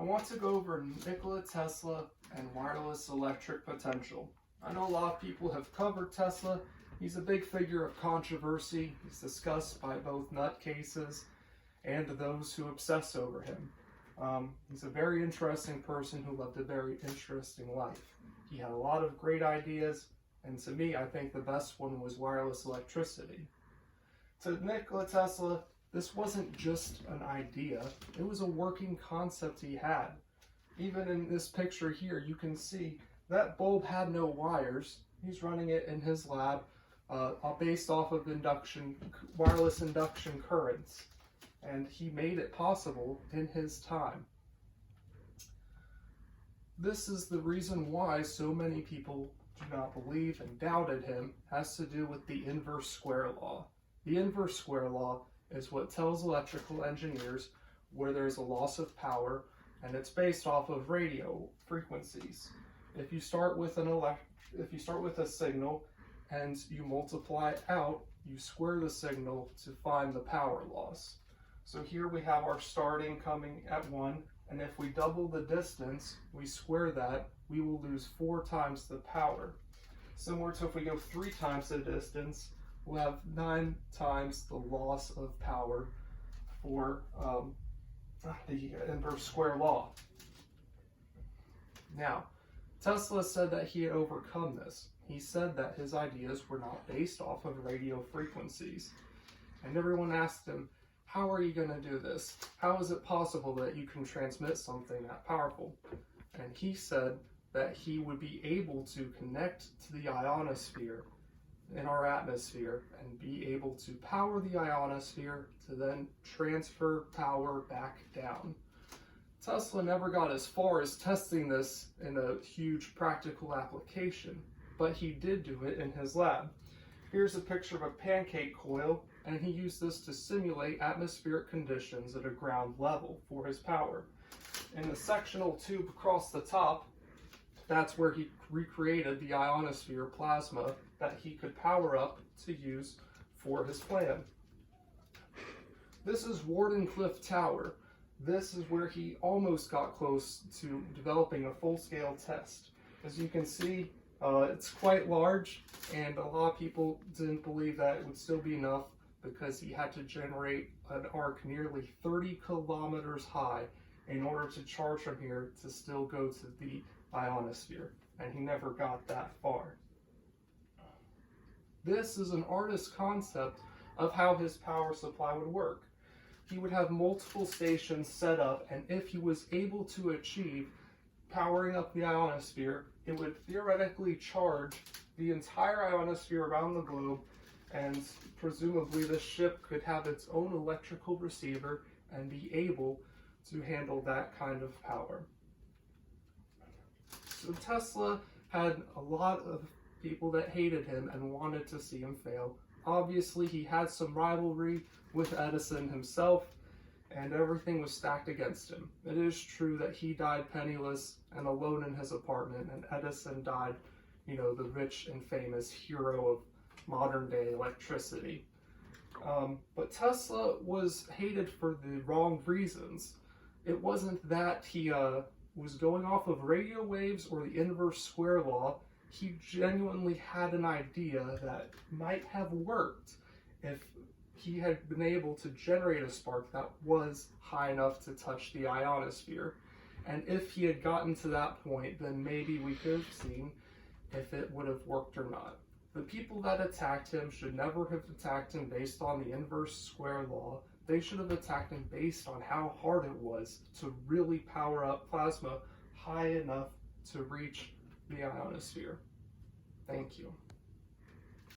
want to go over Nikola Tesla and wireless electric potential. I know a lot of people have covered Tesla. He's a big figure of controversy. He's discussed by both nutcases and those who obsess over him. He's a very interesting person who lived a very interesting life. He had a lot of great ideas, and to me, I think the best one was wireless electricity. To Nikola Tesla, this wasn't just an idea, it was a working concept he had. Even in this picture here, you can see that bulb had no wires. He's running it in his lab based off of wireless induction currents. And he made it possible in his time. This is the reason why so many people do not believe and doubted him, has to do with the inverse square law. The inverse square law is what tells electrical engineers where there's a loss of power, and it's based off of radio frequencies. If you start with a signal and you multiply it out, you square the signal to find the power loss. So here we have our starting coming at 1, and if we double the distance, we square that, we will lose 4 times the power. Similar to if we go 3 times the distance, we'll have 9 times the loss of power for the inverse square law. Now, Tesla said that he had overcome this. He said that his ideas were not based off of radio frequencies. And everyone asked him, how are you going to do this? How is it possible that you can transmit something that powerful? And he said that he would be able to connect to the ionosphere in our atmosphere and be able to power the ionosphere to then transfer power back down. Tesla never got as far as testing this in a huge practical application, but he did do it in his lab. Here's a picture of a pancake coil, and he used this to simulate atmospheric conditions at a ground level for his power. In the sectional tube across the top, that's where he recreated the ionosphere plasma that he could power up to use for his plan. This is Wardenclyffe Tower. This is where he almost got close to developing a full-scale test. As you can see, it's quite large, and a lot of people didn't believe that it would still be enough because he had to generate an arc nearly 30 kilometers high in order to charge from here to still go to the ionosphere, and he never got that far. This is an artist's concept of how his power supply would work. He would have multiple stations set up, and if he was able to achieve powering up the ionosphere, it would theoretically charge the entire ionosphere around the globe, and presumably the ship could have its own electrical receiver and be able to handle that kind of power. So Tesla had a lot of people that hated him and wanted to see him fail. Obviously, he had some rivalry with Edison himself, and everything was stacked against him. It is true that he died penniless and alone in his apartment, and Edison died, the rich and famous hero of modern-day electricity. But Tesla was hated for the wrong reasons. It wasn't that he was going off of radio waves or the inverse square law. He genuinely had an idea that might have worked if he had been able to generate a spark that was high enough to touch the ionosphere. And if he had gotten to that point, then maybe we could have seen if it would have worked or not. The people that attacked him should never have attacked him based on the inverse square law. They should have attacked him based on how hard it was to really power up plasma high enough to reach the ionosphere. Thank you.